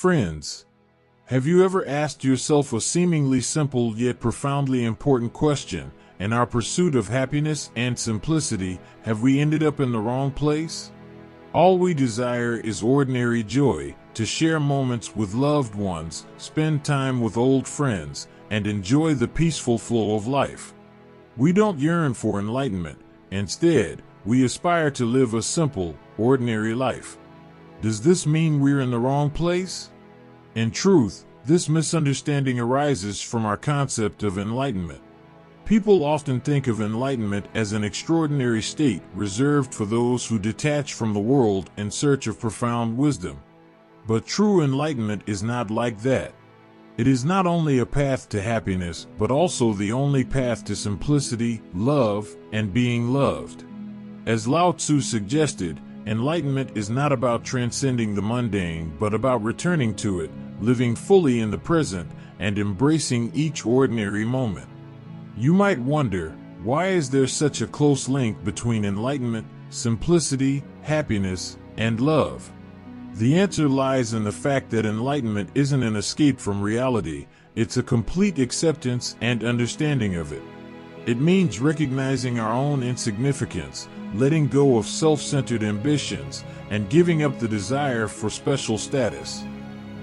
Friends, have you ever asked yourself a seemingly simple yet profoundly important question? In our pursuit of happiness and simplicity, have we ended up in the wrong place? All we desire is ordinary joy, to share moments with loved ones, spend time with old friends, and enjoy the peaceful flow of life. We don't yearn for enlightenment. Instead, we aspire to live a simple, ordinary life. Does this mean we're in the wrong place? In truth, this misunderstanding arises from our concept of enlightenment. People often think of enlightenment as an extraordinary state reserved for those who detach from the world in search of profound wisdom. But true enlightenment is not like that. It is not only a path to happiness, but also the only path to simplicity, love, and being loved. As Lao Tzu suggested, enlightenment is not about transcending the mundane, but about returning to it, living fully in the present, and embracing each ordinary moment. You might wonder, why is there such a close link between enlightenment, simplicity, happiness, and love? The answer lies in the fact that enlightenment isn't an escape from reality, it's a complete acceptance and understanding of it. It means recognizing our own insignificance, letting go of self-centered ambitions, and giving up the desire for special status.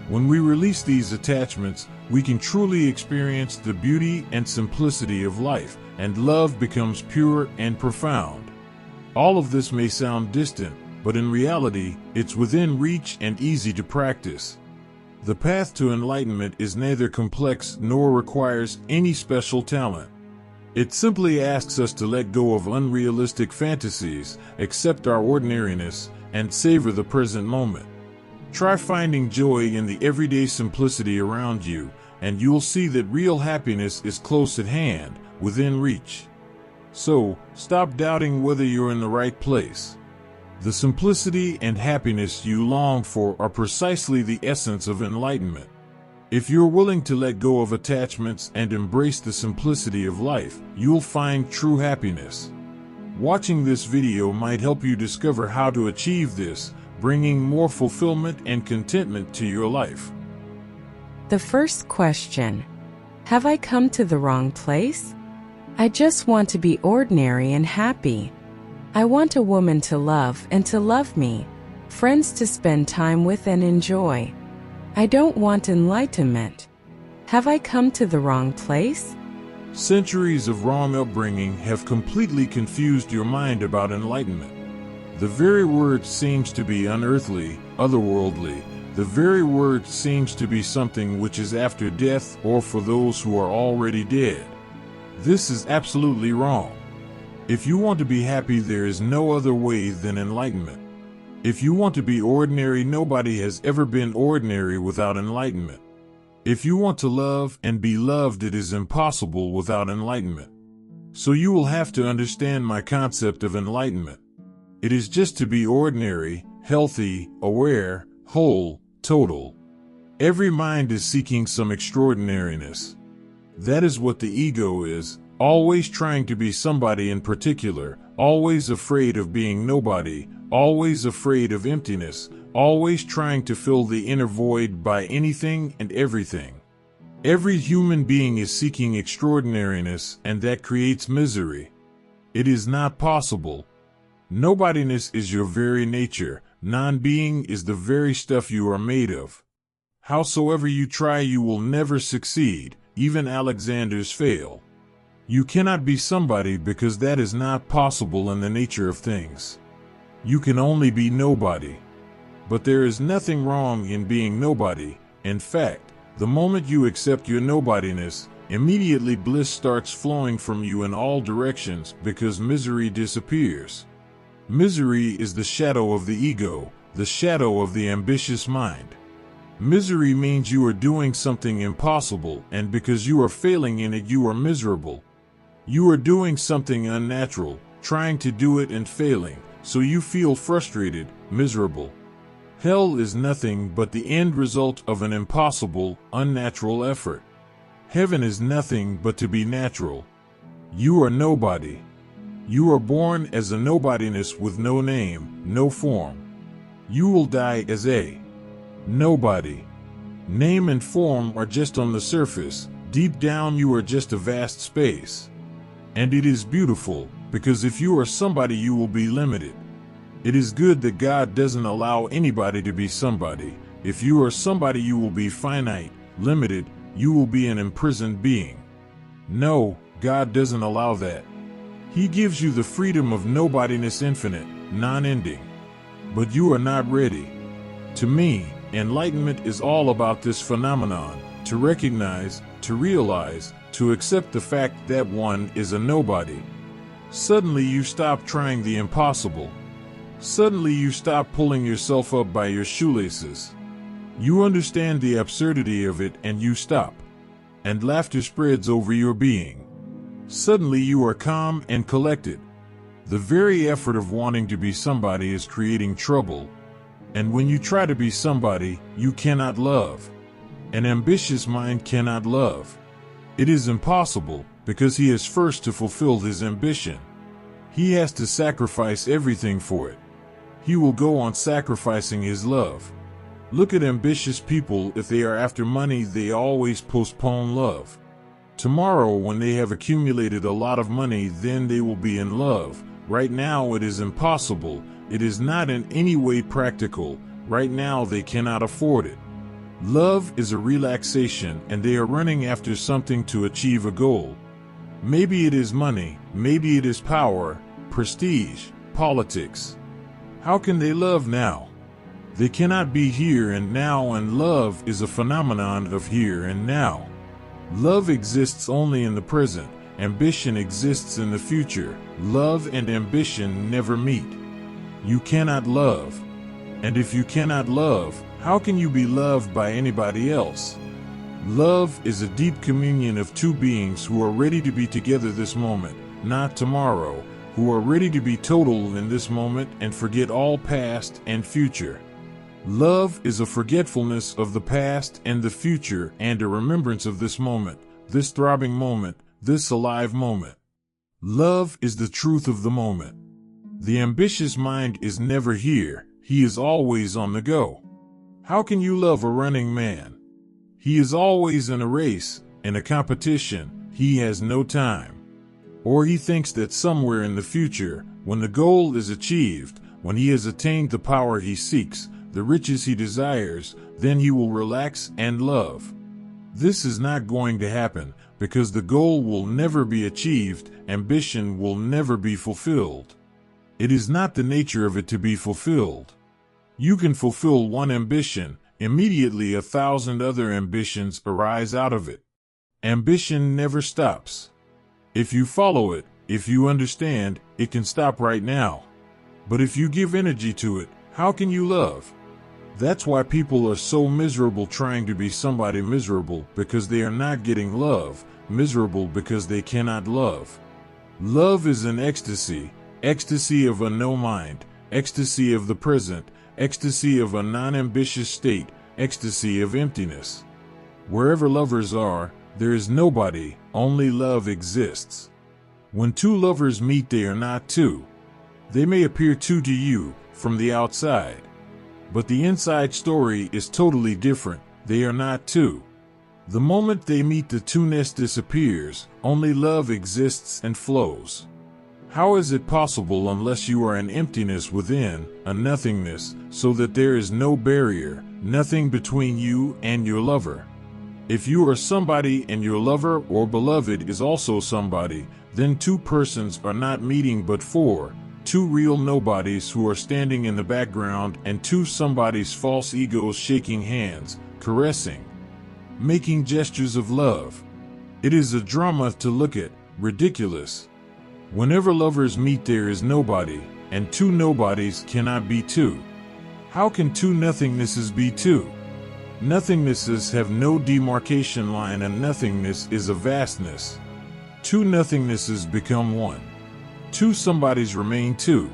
When we release these attachments, we can truly experience the beauty and simplicity of life, and love becomes pure and profound. All of this may sound distant, but in reality, it's within reach and easy to practice. The path to enlightenment is neither complex nor requires any special talent. It simply asks us to let go of unrealistic fantasies, accept our ordinariness, and savor the present moment. Try finding joy in the everyday simplicity around you, and you'll see that real happiness is close at hand, within reach. So, stop doubting whether you're in the right place. The simplicity and happiness you long for are precisely the essence of enlightenment. If you're willing to let go of attachments and embrace the simplicity of life, you'll find true happiness. Watching this video might help you discover how to achieve this, bringing more fulfillment and contentment to your life. The first question: have I come to the wrong place? I just want to be ordinary and happy. I want a woman to love and to love me, friends to spend time with and enjoy. I don't want enlightenment. Have I come to the wrong place? Centuries of wrong upbringing have completely confused your mind about enlightenment. The very word seems to be unearthly, otherworldly. The very word seems to be something which is after death or for those who are already dead. This is absolutely wrong. If you want to be happy, there is no other way than enlightenment. If you want to be ordinary, nobody has ever been ordinary without enlightenment. If you want to love and be loved, it is impossible without enlightenment. So you will have to understand my concept of enlightenment. It is just to be ordinary, healthy, aware, whole, total. Every mind is seeking some extraordinariness. That is what the ego is. Always trying to be somebody in particular, always afraid of being nobody, always afraid of emptiness, always trying to fill the inner void by anything and everything. Every human being is seeking extraordinariness, and that creates misery. It is not possible. Nobodiness is your very nature. Non-being is the very stuff you are made of. Howsoever you try, you will never succeed. Even Alexanders fail. You cannot be somebody because that is not possible in the nature of things. You can only be nobody. But there is nothing wrong in being nobody. In fact, the moment you accept your nobodiness, immediately bliss starts flowing from you in all directions because misery disappears. Misery is the shadow of the ego, the shadow of the ambitious mind. Misery means you are doing something impossible, and because you are failing in it, you are miserable. You are doing something unnatural, trying to do it and failing, so you feel frustrated, miserable. Hell is nothing but the end result of an impossible, unnatural effort. Heaven is nothing but to be natural. You are nobody. You are born as a nobodiness with no name, no form. You will die as a nobody. Name and form are just on the surface. Deep down you are just a vast space. And it is beautiful, because if you are somebody you will be limited. It is good that God doesn't allow anybody to be somebody. If you are somebody you will be finite, limited, you will be an imprisoned being. No, God doesn't allow that. He gives you the freedom of nobodiness, infinite, non-ending. But you are not ready. To me, enlightenment is all about this phenomenon, to recognize, to realize, to accept the fact that one is a nobody. Suddenly you stop trying the impossible. Suddenly you stop pulling yourself up by your shoelaces. You understand the absurdity of it and you stop. And laughter spreads over your being. Suddenly you are calm and collected. The very effort of wanting to be somebody is creating trouble. And when you try to be somebody, you cannot love. An ambitious mind cannot love. It is impossible, because he has first to fulfill his ambition. He has to sacrifice everything for it. He will go on sacrificing his love. Look at ambitious people. If they are after money, they always postpone love. Tomorrow, when they have accumulated a lot of money, then they will be in love. Right now it is impossible. It is not in any way practical. Right now they cannot afford it. Love is a relaxation, and they are running after something to achieve a goal. Maybe it is money, maybe it is power, prestige, politics. How can they love now? They cannot be here and now, and love is a phenomenon of here and now. Love exists only in the present. Ambition exists in the future. Love and ambition never meet. You cannot love. And if you cannot love, how can you be loved by anybody else? Love is a deep communion of two beings who are ready to be together this moment, not tomorrow, who are ready to be total in this moment and forget all past and future. Love is a forgetfulness of the past and the future and a remembrance of this moment, this throbbing moment, this alive moment. Love is the truth of the moment. The ambitious mind is never here, he is always on the go. How can you love a running man? He is always in a race, in a competition, he has no time. Or he thinks that somewhere in the future, when the goal is achieved, when he has attained the power he seeks, the riches he desires, then he will relax and love. This is not going to happen, because the goal will never be achieved, ambition will never be fulfilled. It is not the nature of it to be fulfilled. You can fulfill one ambition, immediately 1,000 other ambitions arise out of it. Ambition never stops. If you follow it, if you understand, it can stop right now. But if you give energy to it, how can you love? That's why people are so miserable trying to be somebody miserable, because they are not getting love, miserable because they cannot love. Love is an ecstasy, ecstasy of a no mind, ecstasy of the present, ecstasy of a non-ambitious state, ecstasy of emptiness. Wherever lovers are, there is nobody, only love exists. When two lovers meet, they are not two. They may appear two to you, from the outside. But the inside story is totally different. They are not two. The moment they meet, the two-ness disappears. Only love exists and flows. How is it possible unless you are an emptiness within, a nothingness, so that there is no barrier, nothing between you and your lover? If you are somebody and your lover or beloved is also somebody, then two persons are not meeting but two real nobodies who are standing in the background and two somebodies' false egos shaking hands, caressing, making gestures of love. It is a drama to look at, ridiculous. Whenever lovers meet, there is nobody, and two nobodies cannot be two. How can two nothingnesses be two? Nothingnesses have no demarcation line, and nothingness is a vastness. Two nothingnesses become one. Two somebodies remain two.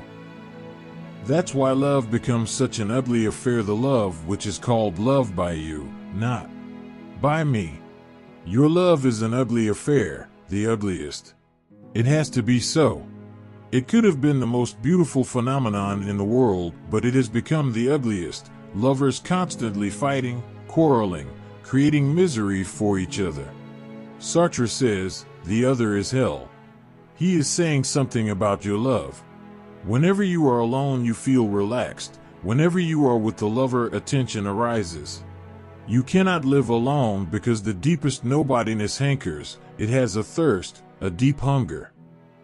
That's why love becomes such an ugly affair, the love which is called love by you, not by me. Your love is an ugly affair, the ugliest. It has to be so. It could have been the most beautiful phenomenon in the world, but it has become the ugliest. Lovers constantly fighting, quarreling, creating misery for each other. Sartre says, the other is hell. He is saying something about your love. Whenever you are alone, you feel relaxed. Whenever you are with the lover, attention arises. You cannot live alone because the deepest nobodiness hankers. It has a thirst, a deep hunger.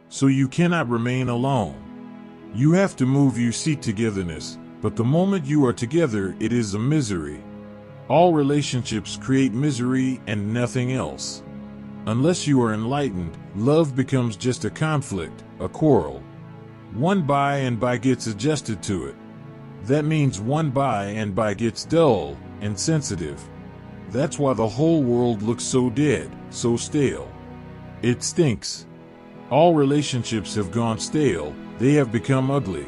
So you cannot remain alone. You have to move, you seek togetherness, but the moment you are together, it is a misery. All relationships create misery and nothing else. Unless you are enlightened, love becomes just a conflict, a quarrel. One by and by gets adjusted to it. That means one by and by gets dull, insensitive. That's why the whole world looks so dead, so stale. It stinks. All relationships have gone stale, they have become ugly.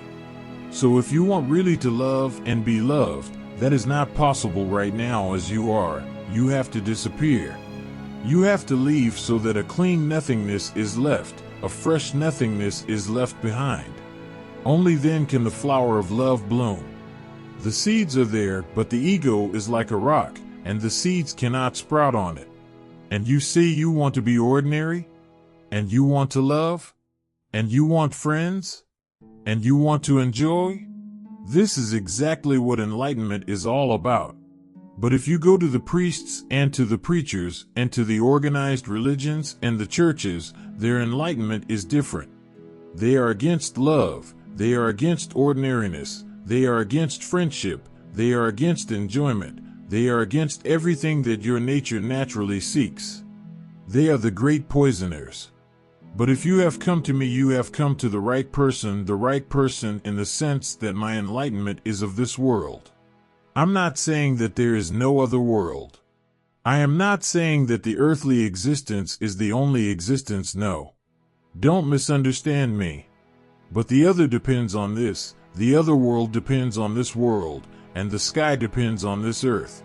So if you want really to love and be loved, that is not possible right now as you are. You have to disappear. You have to leave so that a clean nothingness is left, a fresh nothingness is left behind. Only then can the flower of love bloom. The seeds are there, but the ego is like a rock, and the seeds cannot sprout on it. And you say you want to be ordinary? And you want to love? And you want friends? And you want to enjoy? This is exactly what enlightenment is all about. But if you go to the priests and to the preachers and to the organized religions and the churches, their enlightenment is different. They are against love, they are against ordinariness, they are against friendship, they are against enjoyment, they are against everything that your nature naturally seeks. They are the great poisoners. But if you have come to me, you have come to the right person in the sense that my enlightenment is of this world. I'm not saying that there is no other world. I am not saying that the earthly existence is the only existence, no. Don't misunderstand me. But the other depends on this, the other world depends on this world, and the sky depends on this earth.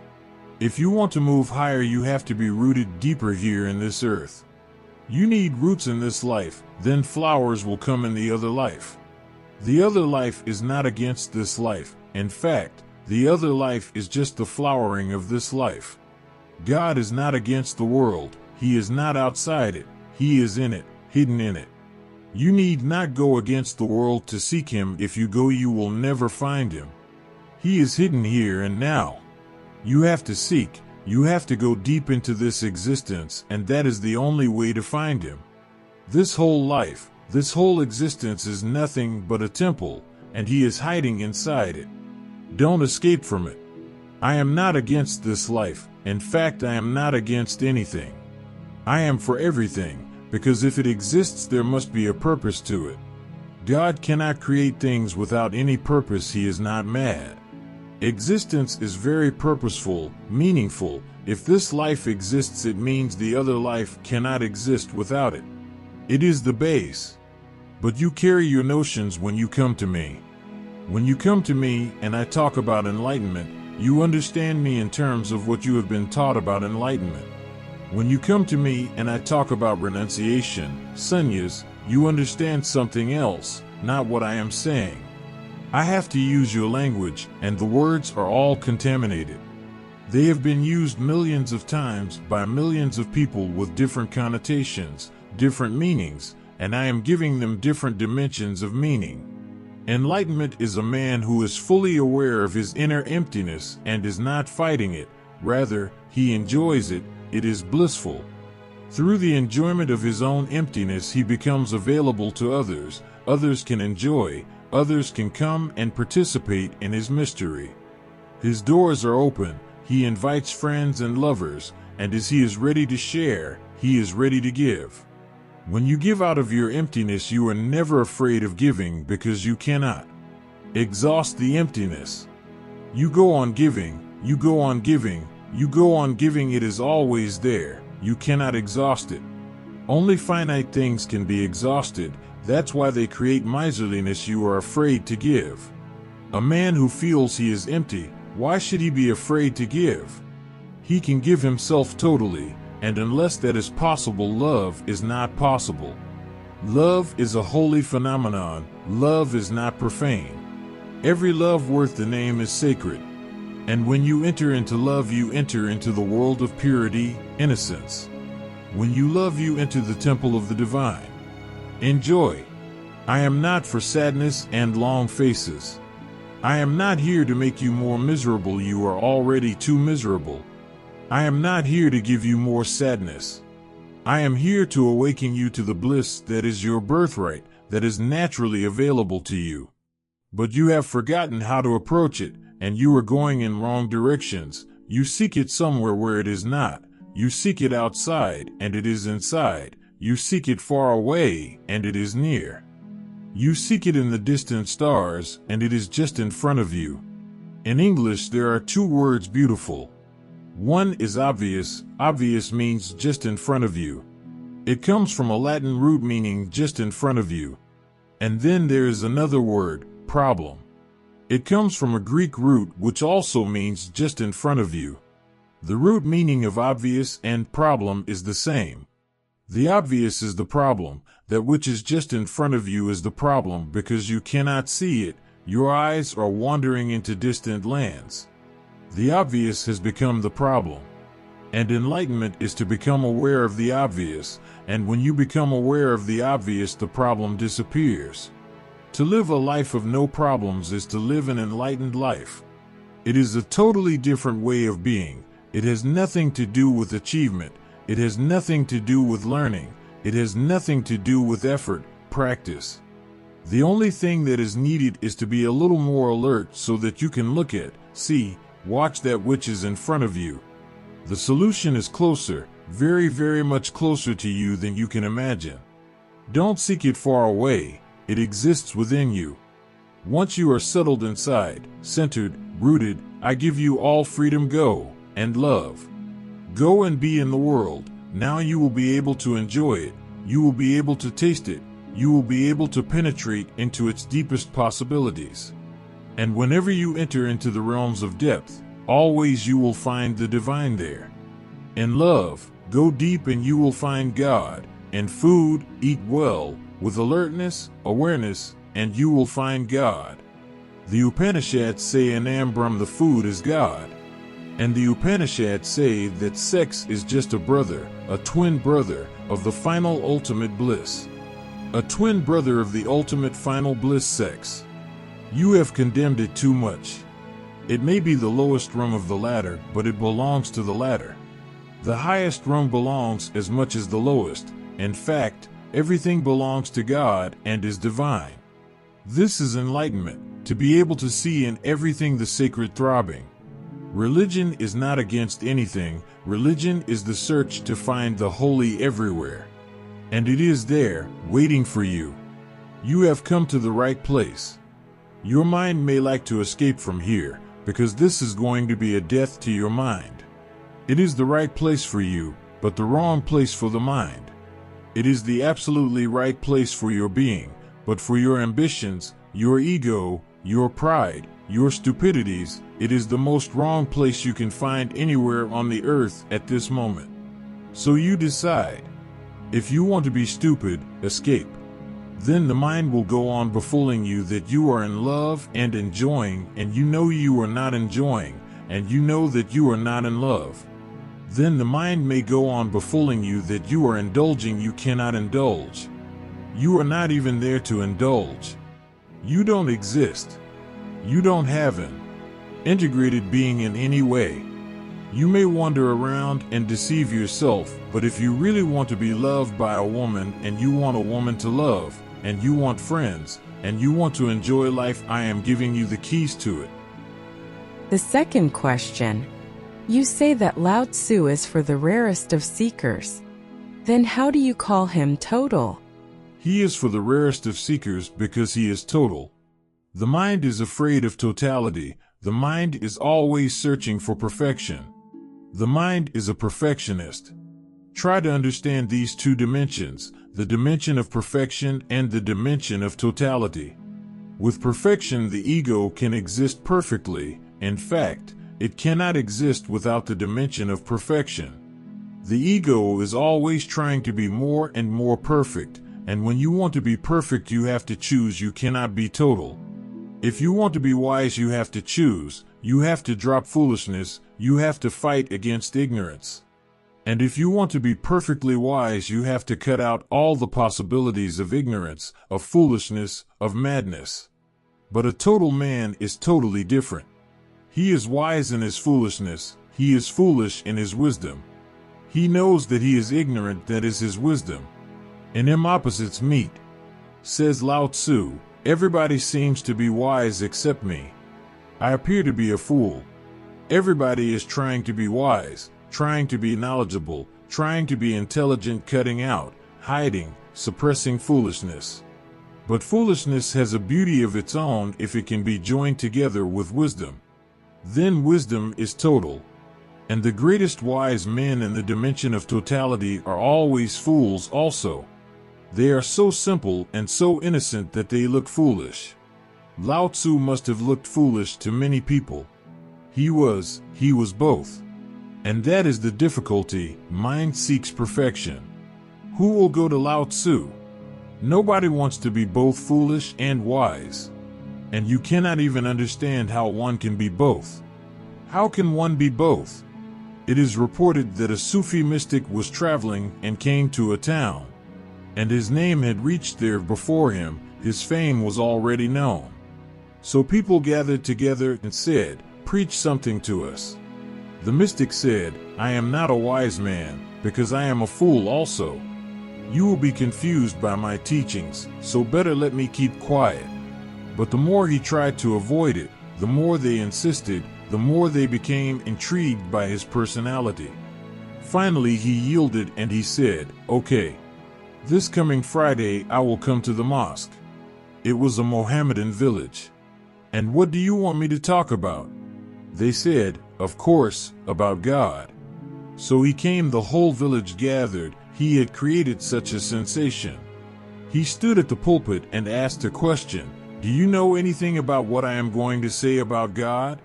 If you want to move higher, you have to be rooted deeper here in this earth. You need roots in this life, then flowers will come in the other life. The other life is not against this life. In fact, the other life is just the flowering of this life. God is not against the world. He is not outside it. He is in it, hidden in it. You need not go against the world to seek him. If you go, you will never find him. He is hidden here and now. You have to seek. You have to go deep into this existence, and that is the only way to find him. This whole life, this whole existence is nothing but a temple, and he is hiding inside it. Don't escape from it. I am not against this life. In fact, I am not against anything. I am for everything, because if it exists, there must be a purpose to it. God cannot create things without any purpose. He is not mad. Existence is very purposeful, meaningful. If this life exists, it means the other life cannot exist without it. It is the base. But you carry your notions when you come to me. When you come to me and I talk about enlightenment, you understand me in terms of what you have been taught about enlightenment. When you come to me and I talk about renunciation, sannyas, you understand something else, not what I am saying. I have to use your language, and the words are all contaminated. They have been used millions of times by millions of people with different connotations, different meanings, and I am giving them different dimensions of meaning. Enlightenment is a man who is fully aware of his inner emptiness and is not fighting it. Rather, he enjoys it. It is blissful. Through the enjoyment of his own emptiness, he becomes available to others. Others can enjoy. Others can come and participate in his mystery. His doors are open. He invites friends and lovers, and as he is ready to share, he is ready to give. When you give out of your emptiness, you are never afraid of giving because you cannot exhaust the emptiness. You go on giving, you go on giving, you go on giving. It is always there. You cannot exhaust it. Only finite things can be exhausted. That's why they create miserliness. You are afraid to give. A man who feels he is empty, why should he be afraid to give? He can give himself totally, and unless that is possible, love is not possible. Love is a holy phenomenon. Love is not profane. Every love worth the name is sacred. And when you enter into love, you enter into the world of purity, innocence. When you love, you enter the temple of the divine. Enjoy. I am not for sadness and long faces. I am not here to make you more miserable. You are already too miserable. I am not here to give you more sadness. I am here to awaken you to the bliss that is your birthright, that is naturally available to you. But you have forgotten how to approach it, and you are going in wrong directions. You seek it somewhere where it is not. You seek it outside, and it is inside. You seek it far away, and it is near. You seek it in the distant stars, and it is just in front of you. In English, there are two words beautiful. One is obvious. Obvious means just in front of you. It comes from a Latin root meaning just in front of you. And then there is another word, problem. It comes from a Greek root which also means just in front of you. The root meaning of obvious and problem is the same. The obvious is the problem, that which is just in front of you is the problem because you cannot see it, your eyes are wandering into distant lands. The obvious has become the problem. And enlightenment is to become aware of the obvious, and when you become aware of the obvious, the problem disappears. To live a life of no problems is to live an enlightened life. It is a totally different way of being. It has nothing to do with achievement. It has nothing to do with learning. It has nothing to do with effort, practice. The only thing that is needed is to be a little more alert so that you can look at, see, watch that which is in front of you. The solution is closer, very, very much closer to you than you can imagine. Don't seek it far away. It exists within you. Once you are settled inside, centered, rooted, I give you all freedom. Go and love. Go and be in the world. Now you will be able to enjoy it. You will be able to taste it. You will be able to penetrate into its deepest possibilities. And whenever you enter into the realms of depth, always you will find the divine there. In love, go deep and you will find God. In food, eat well, with alertness, awareness, and you will find God. The Upanishads say in Ambram the food is God. And the Upanishads say that sex is just a brother, a twin brother, of the final ultimate bliss. A twin brother of the ultimate final bliss, sex. You have condemned it too much. It may be the lowest rung of the ladder, but it belongs to the ladder. The highest rung belongs as much as the lowest. In fact, everything belongs to God and is divine. This is enlightenment, to be able to see in everything the sacred throbbing. Religion is not against anything. Religion is the search to find the holy everywhere. And it is there, waiting for you. You have come to the right place. Your mind may like to escape from here, because this is going to be a death to your mind. It is the right place for you, but the wrong place for the mind. It is the absolutely right place for your being, but for your ambitions, your ego, your pride, your stupidities, it is the most wrong place you can find anywhere on the earth at this moment. So you decide. If you want to be stupid, escape. Then the mind will go on befooling you that you are in love and enjoying, and you know you are not enjoying, and you know that you are not in love. Then the mind may go on befooling you that you are indulging. You cannot indulge. You are not even there to indulge. You don't exist. You don't have an integrated being in any way. You may wander around and deceive yourself, but if you really want to be loved by a woman, and you want a woman to love, and you want friends, and you want to enjoy life, I am giving you the keys to it. The second question. You say that Lao Tzu is for the rarest of seekers. Then how do you call him total? He is for the rarest of seekers because he is total. The mind is afraid of totality. The mind is always searching for perfection. The mind is a perfectionist. Try to understand these two dimensions, the dimension of perfection and the dimension of totality. With perfection, the ego can exist perfectly. In fact, it cannot exist without the dimension of perfection. The ego is always trying to be more and more perfect, and when you want to be perfect, you have to choose. You cannot be total. If you want to be wise, you have to choose. You have to drop foolishness, you have to fight against ignorance. And if you want to be perfectly wise, you have to cut out all the possibilities of ignorance, of foolishness, of madness. But a total man is totally different. He is wise in his foolishness, he is foolish in his wisdom. He knows that he is ignorant, that is his wisdom. In them opposites meet. Says Lao Tzu, everybody seems to be wise except me. I appear to be a fool. Everybody is trying to be wise, trying to be knowledgeable, trying to be intelligent, cutting out, hiding, suppressing foolishness. But foolishness has a beauty of its own if it can be joined together with wisdom. Then wisdom is total. And the greatest wise men in the dimension of totality are always fools also. They are so simple and so innocent that they look foolish. Lao Tzu must have looked foolish to many people. He was both. And that is the difficulty. Mind seeks perfection. Who will go to Lao Tzu? Nobody wants to be both foolish and wise. And you cannot even understand how one can be both. How can one be both? It is reported that a Sufi mystic was traveling and came to a town. And his name had reached there before him, his fame was already known. So people gathered together and said, "Preach something to us." The mystic said, "I am not a wise man, because I am a fool also. You will be confused by my teachings, so better let me keep quiet." But the more he tried to avoid it, the more they insisted, the more they became intrigued by his personality. Finally he yielded and he said, "Okay. This coming Friday I will come to the mosque." It was a Mohammedan village. "And what do you want me to talk about?" They said, "Of course, about God." So he came, the whole village gathered, he had created such a sensation. He stood at the pulpit and asked a question, "Do you know anything about what I am going to say about God?"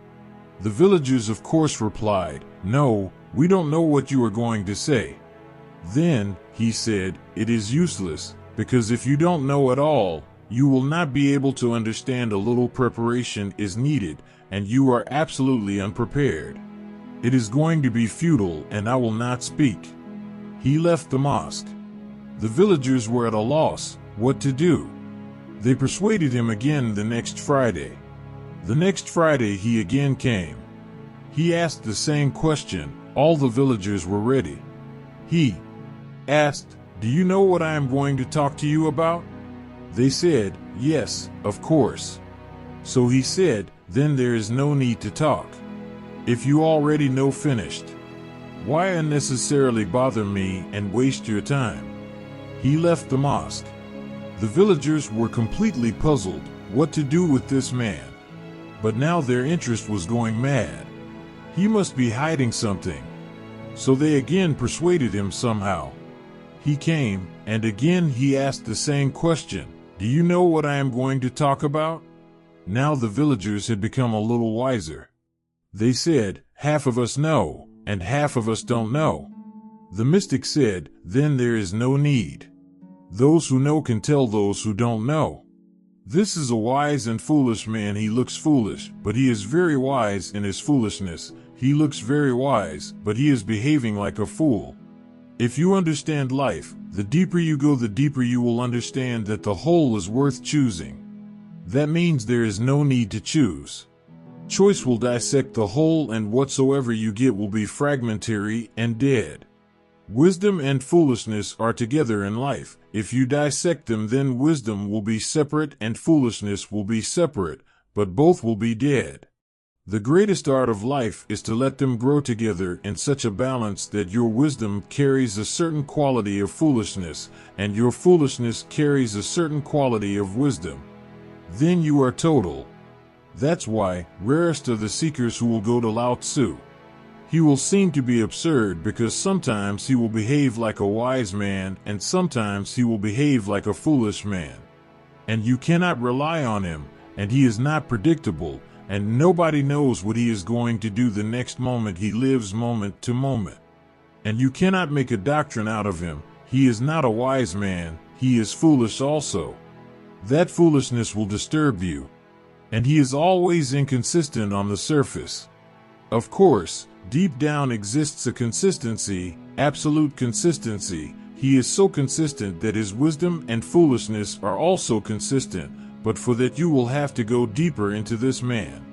The villagers of course replied, "No, we don't know what you are going to say." Then, he said, "It is useless, because if you don't know at all, you will not be able to understand. A little preparation is needed, and you are absolutely unprepared. It is going to be futile, and I will not speak." He left the mosque. The villagers were at a loss what to do. They persuaded him again the next Friday. The next Friday he again came. He asked the same question. All the villagers were ready. He asked, "Do you know what I am going to talk to you about?" They said, "Yes, of course." So he said, "Then there is no need to talk. If you already know, finished. Why unnecessarily bother me and waste your time?" He left the mosque. The villagers were completely puzzled what to do with this man. But now their interest was going mad. He must be hiding something. So they again persuaded him somehow. He came, and again he asked the same question, "Do you know what I am going to talk about?" Now the villagers had become a little wiser. They said, "Half of us know, and half of us don't know." The mystic said, "Then there is no need. Those who know can tell those who don't know." This is a wise and foolish man. He looks foolish, but he is very wise in his foolishness. He looks very wise, but he is behaving like a fool. If you understand life, the deeper you go, the deeper you will understand that the whole is worth choosing. That means there is no need to choose. Choice will dissect the whole, and whatsoever you get will be fragmentary and dead. Wisdom and foolishness are together in life. If you dissect them, then wisdom will be separate and foolishness will be separate, but both will be dead. The greatest art of life is to let them grow together in such a balance that your wisdom carries a certain quality of foolishness, and your foolishness carries a certain quality of wisdom. Then you are total. That's why rarest are the seekers who will go to Lao Tzu. He will seem to be absurd because sometimes he will behave like a wise man and sometimes he will behave like a foolish man. And you cannot rely on him, and he is not predictable, and nobody knows what he is going to do the next moment. He lives moment to moment. And you cannot make a doctrine out of him. He is not a wise man, he is foolish also. That foolishness will disturb you. And he is always inconsistent on the surface. Of course, deep down exists a consistency, absolute consistency. He is so consistent that his wisdom and foolishness are also consistent, but for that you will have to go deeper into this man.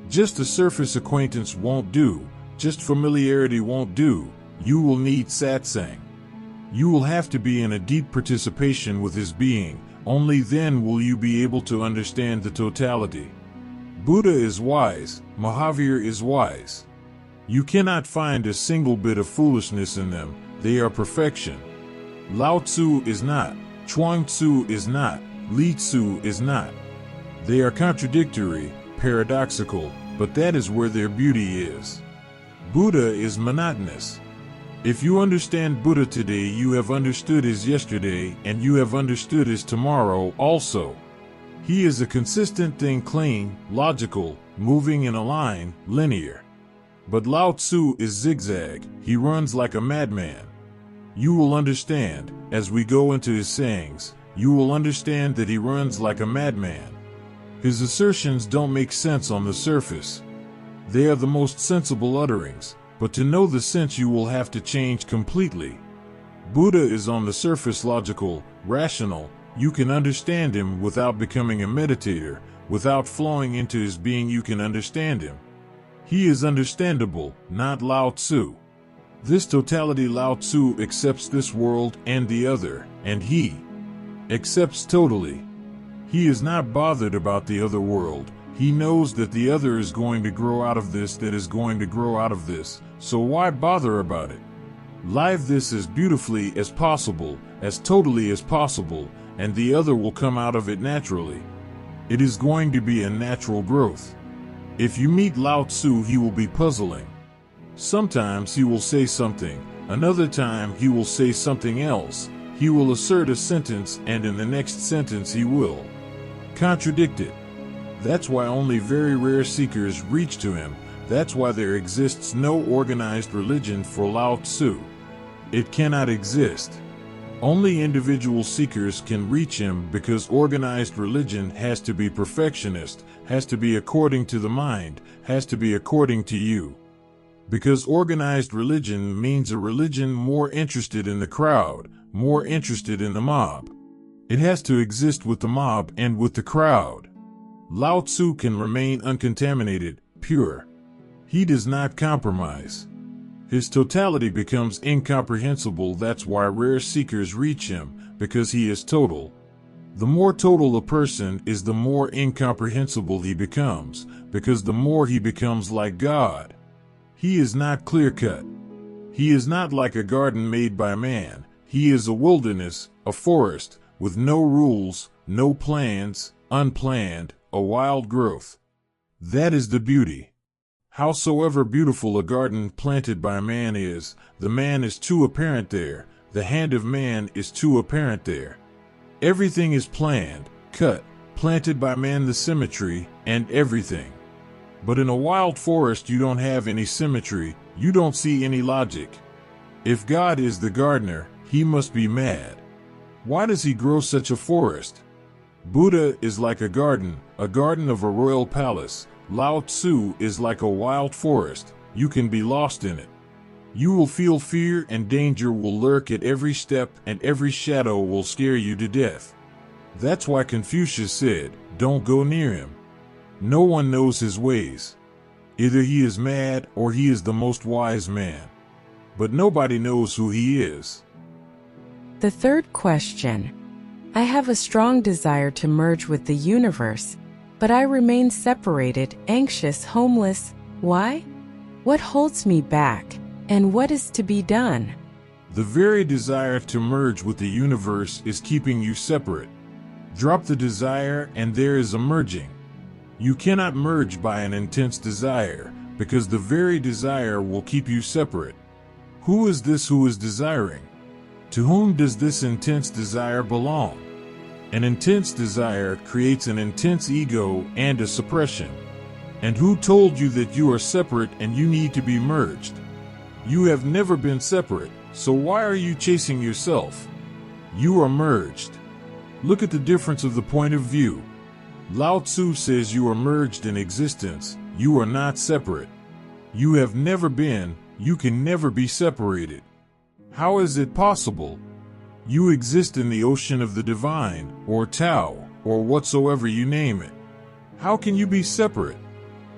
Just a surface acquaintance won't do, just familiarity won't do, you will need satsang. You will have to be in a deep participation with his being, only then will you be able to understand the totality. Buddha is wise, Mahavir is wise. You cannot find a single bit of foolishness in them, they are perfection. Lao Tzu is not, Chuang Tzu is not, Li Tzu is not. They are contradictory, paradoxical, but that is where their beauty is. Buddha is monotonous. If you understand Buddha today, you have understood his yesterday, and you have understood his tomorrow also. He is a consistent thing, clean, logical, moving in a line, linear. But Lao Tzu is zigzag, he runs like a madman. You will understand, as we go into his sayings, you will understand that he runs like a madman. His assertions don't make sense on the surface. They are the most sensible utterings, but to know the sense you will have to change completely. Buddha is on the surface logical, rational. You can understand him without becoming a meditator, without flowing into his being you can understand him. He is understandable, not Lao Tzu. This totality Lao Tzu accepts this world and the other, and he accepts totally. He is not bothered about the other world. He knows that the other is going to grow out of this, that is going to grow out of this, so why bother about it? Live this as beautifully as possible, as totally as possible, and the other will come out of it naturally. It is going to be a natural growth. If you meet Lao Tzu, he will be puzzling. Sometimes he will say something, another time he will say something else. He will assert a sentence, and in the next sentence he will contradict it. That's why only very rare seekers reach to him. That's why there exists no organized religion for Lao Tzu. It cannot exist. Only individual seekers can reach him, because organized religion has to be perfectionist, has to be according to the mind, has to be according to you. Because organized religion means a religion more interested in the crowd, more interested in the mob. It has to exist with the mob and with the crowd. Lao Tzu can remain uncontaminated, pure. He does not compromise. His totality becomes incomprehensible. That's why rare seekers reach him, because he is total. The more total a person is, the more incomprehensible he becomes, because the more he becomes like God. He is not clear-cut. He is not like a garden made by man. He is a wilderness, a forest, with no rules, no plans, unplanned, a wild growth. That is the beauty. Howsoever beautiful a garden planted by man is, the man is too apparent there, the hand of man is too apparent there. Everything is planned, cut, planted by man, the symmetry, and everything. But in a wild forest you don't have any symmetry, you don't see any logic. If God is the gardener, he must be mad. Why does he grow such a forest? Buddha is like a garden of a royal palace. Lao Tzu is like a wild forest. You can be lost in it. You will feel fear, and danger will lurk at every step, and every shadow will scare you to death. That's why Confucius said, "Don't go near him." No one knows his ways. Either he is mad or he is the most wise man. But nobody knows who he is. The third question. I have a strong desire to merge with the universe, but I remain separated, anxious, homeless. Why? What holds me back, and what is to be done? The very desire to merge with the universe is keeping you separate. Drop the desire and there is a merging. You cannot merge by an intense desire, because the very desire will keep you separate. Who is this who is desiring? To whom does this intense desire belong? An intense desire creates an intense ego and a suppression. And who told you that you are separate and you need to be merged? You have never been separate, so why are you chasing yourself? You are merged. Look at the difference of the point of view. Lao Tzu says you are merged in existence, you are not separate. You have never been, you can never be separated. How is it possible? You exist in the ocean of the divine, or Tao, or whatsoever you name it. How can you be separate?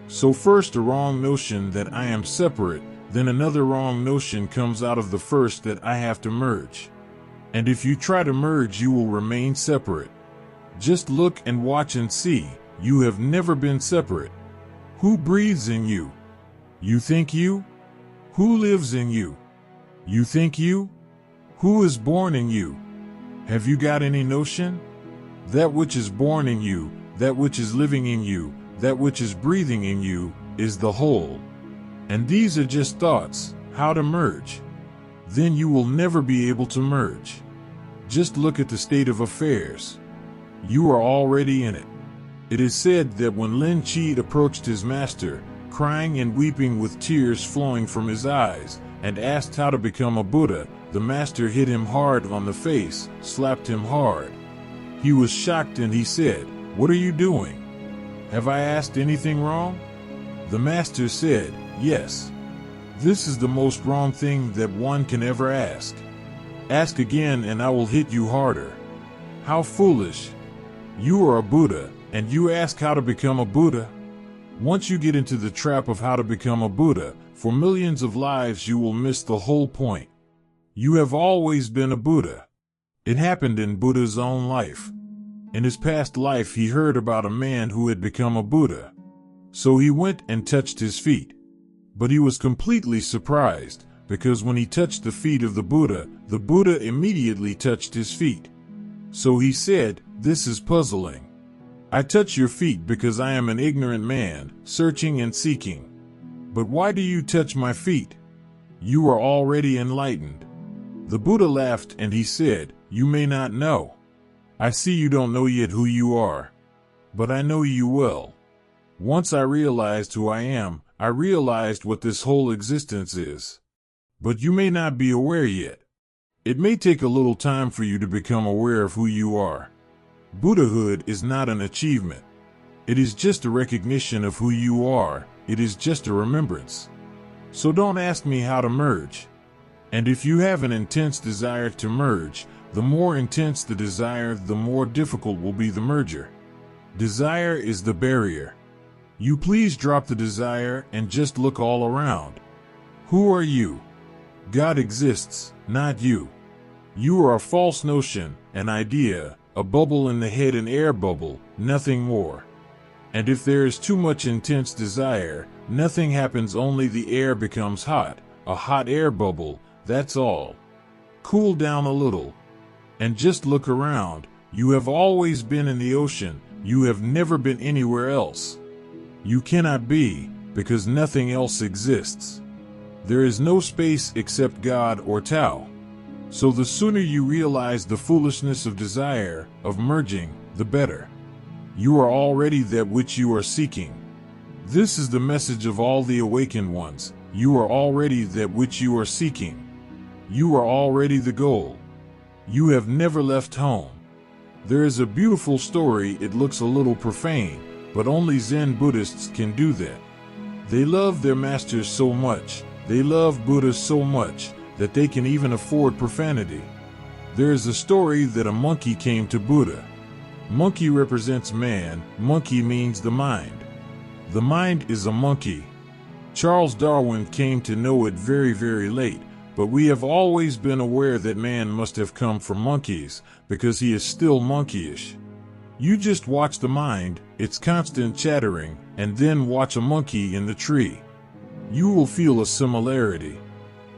So first a wrong notion that I am separate, then another wrong notion comes out of the first that I have to merge. And if you try to merge, you will remain separate. Just look and watch and see, you have never been separate. Who breathes in you? You think you? Who lives in you? You think you? Who is born in you? Have you got any notion? That which is born in you, that which is living in you, that which is breathing in you, is the whole. And these are just thoughts, how to merge. Then you will never be able to merge. Just look at the state of affairs. You are already in it. It is said that when Lin Chi approached his master, crying and weeping with tears flowing from his eyes, and asked how to become a Buddha, the master hit him hard on the face, slapped him hard. He was shocked and he said, "What are you doing? Have I asked anything wrong?" The master said, "Yes. This is the most wrong thing that one can ever ask. Ask again and I will hit you harder." How foolish. You are a Buddha, and you ask how to become a Buddha? Once you get into the trap of how to become a Buddha, for millions of lives you will miss the whole point. You have always been a Buddha. It happened in Buddha's own life. In his past life he heard about a man who had become a Buddha. So he went and touched his feet. But he was completely surprised, because when he touched the feet of the Buddha immediately touched his feet. So he said, "This is puzzling. I touch your feet because I am an ignorant man, searching and seeking. But why do you touch my feet? You are already enlightened." The Buddha laughed and he said, "You may not know. I see you don't know yet who you are. But I know you well. Once I realized who I am, I realized what this whole existence is. But you may not be aware yet. It may take a little time for you to become aware of who you are. Buddhahood is not an achievement. It is just a recognition of who you are. It is just a remembrance. So don't ask me how to merge. And if you have an intense desire to merge, the more intense the desire, the more difficult will be the merger. Desire is the barrier. You please drop the desire and just look all around. Who are you? God exists, not you. You are a false notion, an idea, a bubble in the head, an air bubble, nothing more. And if there is too much intense desire, nothing happens, only the air becomes hot, a hot air bubble, that's all. Cool down a little. And just look around. You have always been in the ocean, you have never been anywhere else. You cannot be, because nothing else exists. There is no space except God or Tao. So the sooner you realize the foolishness of desire, of merging, the better. You are already that which you are seeking. This is the message of all the awakened ones. You are already that which you are seeking. You are already the goal. You have never left home. There is a beautiful story. It looks a little profane, but only Zen Buddhists can do that. They love their masters so much, they love Buddha so much, that they can even afford profanity. There is a story that a monkey came to Buddha. Monkey represents man, monkey means the mind. The mind is a monkey. Charles Darwin came to know it very, very late, but we have always been aware that man must have come from monkeys, because he is still monkeyish. You just watch the mind, its constant chattering, and then watch a monkey in the tree. You will feel a similarity.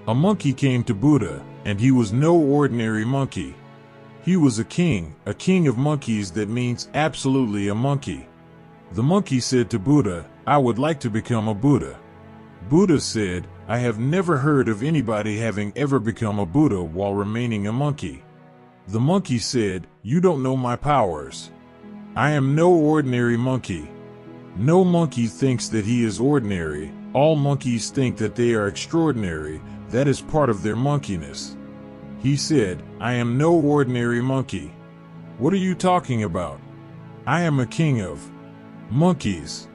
A monkey came to Buddha, and he was no ordinary monkey. He was a king of monkeys. That means absolutely a monkey. The monkey said to Buddha, "I would like to become a Buddha." Buddha said, "I have never heard of anybody having ever become a Buddha while remaining a monkey." The monkey said, "You don't know my powers. I am no ordinary monkey. No monkey thinks that he is ordinary. All monkeys think that they are extraordinary. That is part of their monkeyness." He said, "I am no ordinary monkey. What are you talking about? I am a king of monkeys.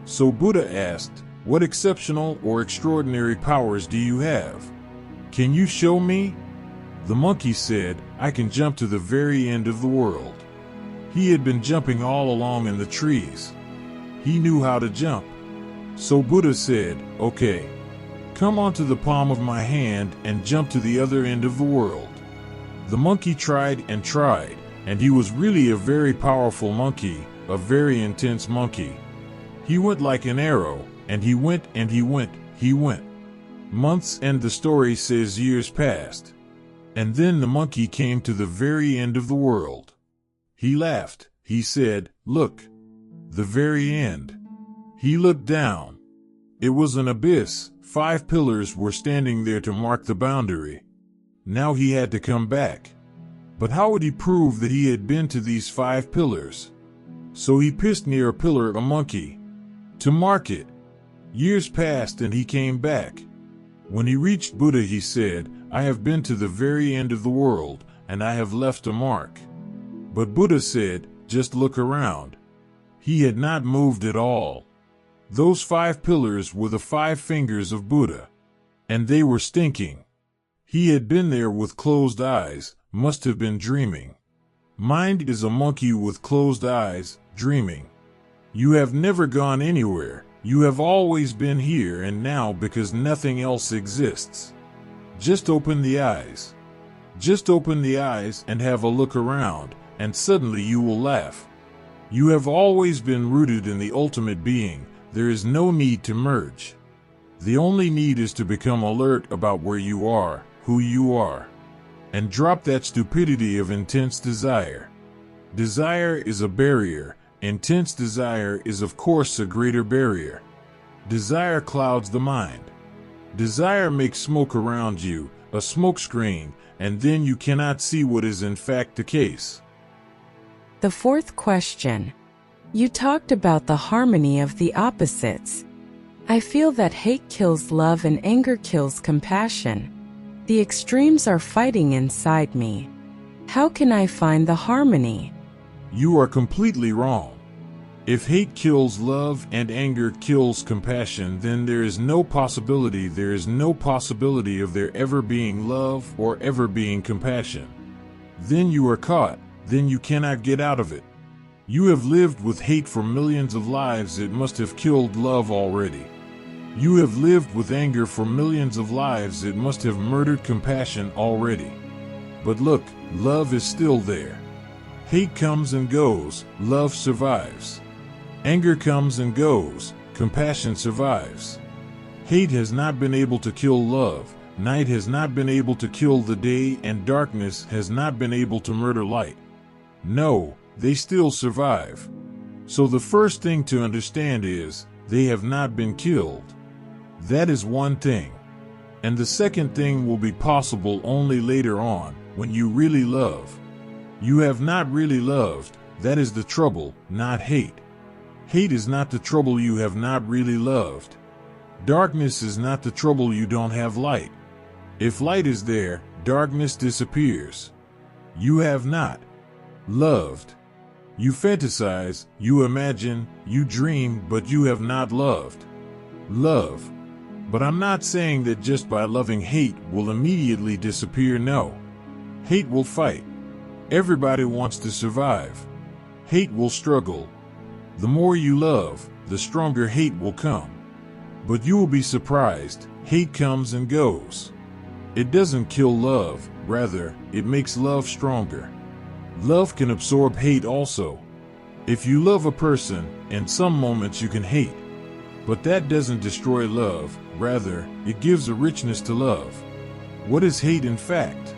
So Buddha asked, what exceptional or extraordinary powers do you have? Can you show me? The monkey said, I can jump to the very end of the world. He had been jumping all along in the trees. He knew how to jump. So Buddha said, okay, come onto the palm of my hand and jump to the other end of the world. The monkey tried, and he was really a very powerful monkey, a very intense monkey. He went like an arrow, and he went, and he went, he went. Months, and the story says years passed. And then the monkey came to the very end of the world. He laughed. He said, look, the very end. He looked down. It was an abyss. 5 pillars were standing there to mark the boundary. Now he had to come back. But how would he prove that he had been to these 5 pillars? So he pissed near a pillar a monkey to mark it. Years passed and he came back. When he reached Buddha, he said, I have been to the very end of the world, and I have left a mark. But Buddha said, just look around. He had not moved at all. Those 5 pillars were the 5 fingers of Buddha, and they were stinking. He had been there with closed eyes, must have been dreaming. Mind is a monkey with closed eyes, dreaming. You have never gone anywhere. You have always been here and now because nothing else exists. Just open the eyes. Just open the eyes and have a look around, and suddenly you will laugh. You have always been rooted in the ultimate being. There is no need to merge. The only need is to become alert about where you are, who you are, and drop that stupidity of intense desire. Desire is a barrier. Intense desire is of course a greater barrier. Desire clouds the mind. Desire makes smoke around you, a smokescreen, and then you cannot see what is in fact the case. The 4th question. You talked about the harmony of the opposites. I feel that hate kills love and anger kills compassion. The extremes are fighting inside me. How can I find the harmony? You are completely wrong. If hate kills love and anger kills compassion, then there is no possibility of there ever being love or ever being compassion. Then you are caught, then you cannot get out of it. You have lived with hate for millions of lives, it must have killed love already. You have lived with anger for millions of lives, it must have murdered compassion already. But look, love is still there. Hate comes and goes, love survives. Anger comes and goes, compassion survives. Hate has not been able to kill love, night has not been able to kill the day, and darkness has not been able to murder light. No, they still survive. So the first thing to understand is, they have not been killed. That is one thing. And the second thing will be possible only later on, when you really love. You have not really loved, that is the trouble, not hate. Hate is not the trouble, you have not really loved. Darkness is not the trouble, you don't have light. If light is there, darkness disappears. You have not loved. You fantasize, you imagine, you dream, but you have not loved. Love. But I'm not saying that just by loving hate will immediately disappear, no. Hate will fight. Everybody wants to survive. Hate will struggle. The more you love, the stronger hate will come. But you will be surprised, hate comes and goes. It doesn't kill love, rather, it makes love stronger. Love can absorb hate also. If you love a person, in some moments you can hate. But that doesn't destroy love, rather, it gives a richness to love. What is hate in fact?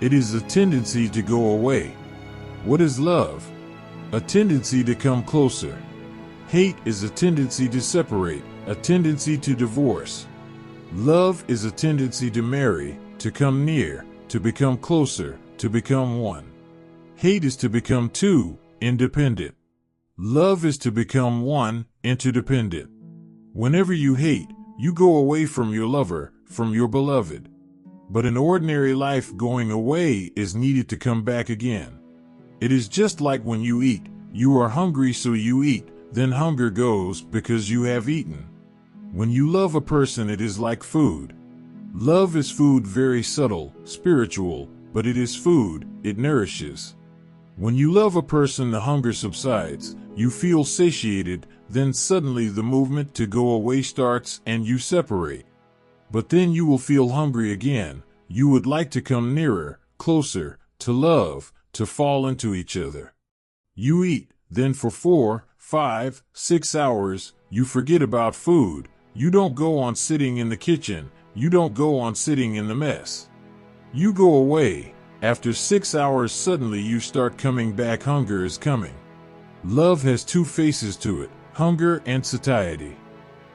It is a tendency to go away. What is love? A tendency to come closer. Hate is a tendency to separate, a tendency to divorce. Love is a tendency to marry, to come near, to become closer, to become one. Hate is to become two, independent. Love is to become one, interdependent. Whenever you hate, you go away from your lover, from your beloved. But in ordinary life, going away is needed to come back again. It is just like when you eat. You are hungry, so you eat, then hunger goes because you have eaten. When you love a person, it is like food. Love is food, very subtle, spiritual, but it is food, it nourishes. When you love a person, the hunger subsides, you feel satiated, then suddenly the movement to go away starts and you separate. But then you will feel hungry again, you would like to come nearer, closer, to love, to fall into each other. You eat, then for 4, 5, 6 hours, you forget about food, you don't go on sitting in the kitchen, you don't go on sitting in the mess. You go away. After 6 hours, suddenly you start coming back. Hunger is coming. Love has two faces to it, hunger and satiety.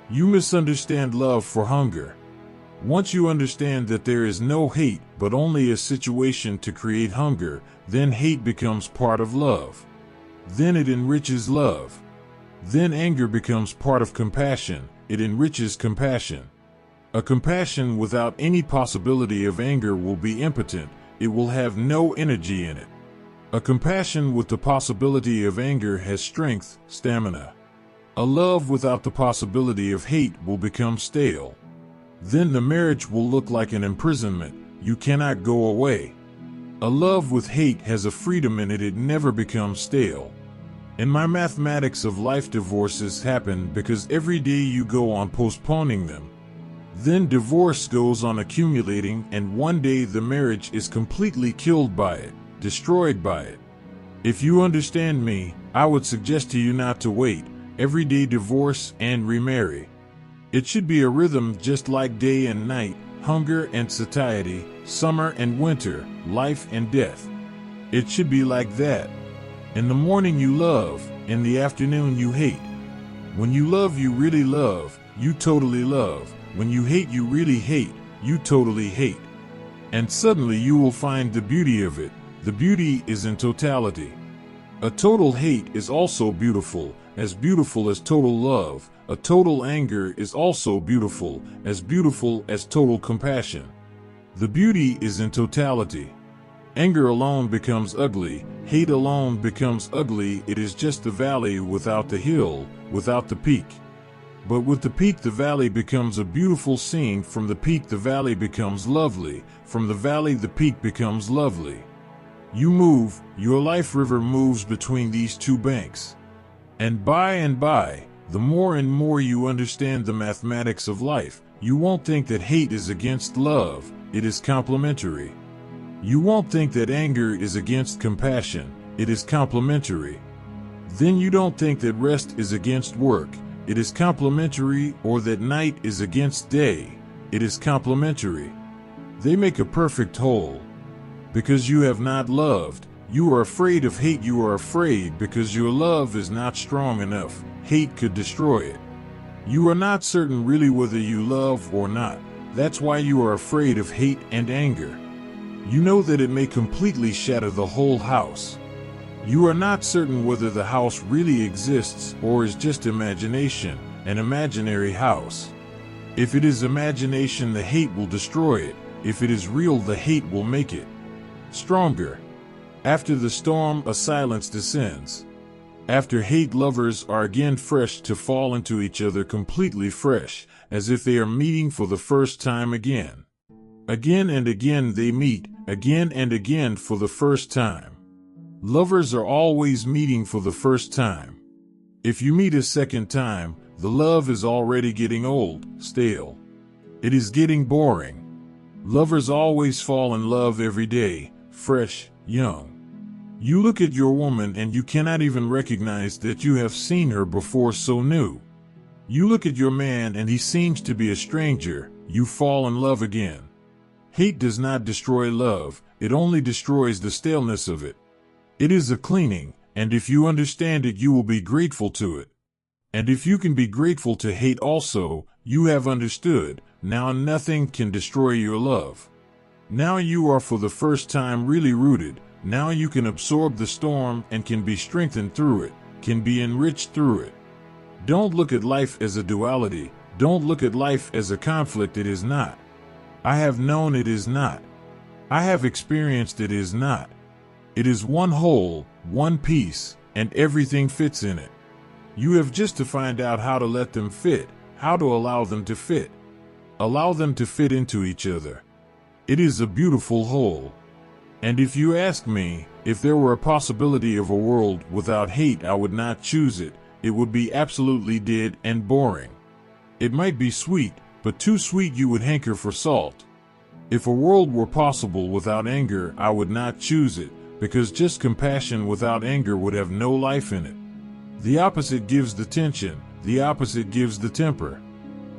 You misunderstand love for hunger. Once you understand that there is no hate, but only a situation to create hunger, then hate becomes part of love. Then it enriches love. Then anger becomes part of compassion, it enriches compassion. A compassion without any possibility of anger will be impotent, it will have no energy in it. A compassion with the possibility of anger has strength, stamina. A love without the possibility of hate will become stale. Then the marriage will look like an imprisonment, you cannot go away. A love with hate has a freedom in it, it never becomes stale. In my mathematics of life, divorces happen because every day you go on postponing them. Then divorce goes on accumulating, and one day the marriage is completely killed by it, destroyed by it. If you understand me, I would suggest to you not to wait, every day divorce and remarry. It should be a rhythm just like day and night, hunger and satiety, summer and winter, life and death. It should be like that. In the morning you love, in the afternoon you hate. When you love, you really love, you totally love. When you hate, you really hate, you totally hate. And suddenly you will find the beauty of it. The beauty is in totality. A total hate is also beautiful as total love. A total anger is also beautiful as total compassion. The beauty is in totality. Anger alone becomes ugly, hate alone becomes ugly. It is just the valley without the hill, without the peak. But with the peak, the valley becomes a beautiful scene. From the peak, the valley becomes lovely. From the valley, the peak becomes lovely. You move, your life river moves between these two banks. And by, the more and more you understand the mathematics of life, you won't think that hate is against love, it is complementary. You won't think that anger is against compassion, it is complementary. Then you don't think that rest is against work, it is complementary, or that night is against day, it is complementary. They make a perfect whole. Because you have not loved, you are afraid of hate. You are afraid because your love is not strong enough. Hate could destroy it. You are not certain really whether you love or not. That's why you are afraid of hate and anger. You know that it may completely shatter the whole house. You are not certain whether the house really exists or is just imagination, an imaginary house. If it is imagination, the hate will destroy it. If it is real, the hate will make it stronger. After the storm, a silence descends. After hate, lovers are again fresh to fall into each other, completely fresh, as if they are meeting for the first time again. Again and again they meet, again and again for the first time. Lovers are always meeting for the first time. If you meet a second time, the love is already getting old, stale. It is getting boring. Lovers always fall in love every day, fresh, young. You look at your woman and you cannot even recognize that you have seen her before, so new. You look at your man and he seems to be a stranger, you fall in love again. Hate does not destroy love, it only destroys the staleness of it. It is a cleaning, and if you understand it, you will be grateful to it. And if you can be grateful to hate also, you have understood. Now nothing can destroy your love. Now you are for the first time really rooted. Now you can absorb the storm and can be strengthened through it, can be enriched through it. Don't look at life as a duality. Don't look at life as a conflict. It is not. I have known it is not. I have experienced it is not. It is one whole, one piece, and everything fits in it. You have just to find out how to let them fit, how to allow them to fit. Allow them to fit into each other. It is a beautiful whole. And if you ask me, if there were a possibility of a world without hate, I would not choose it. It would be absolutely dead and boring. It might be sweet, but too sweet you would hanker for salt. If a world were possible without anger, I would not choose it, because just compassion without anger would have no life in it. The opposite gives the tension, the opposite gives the temper.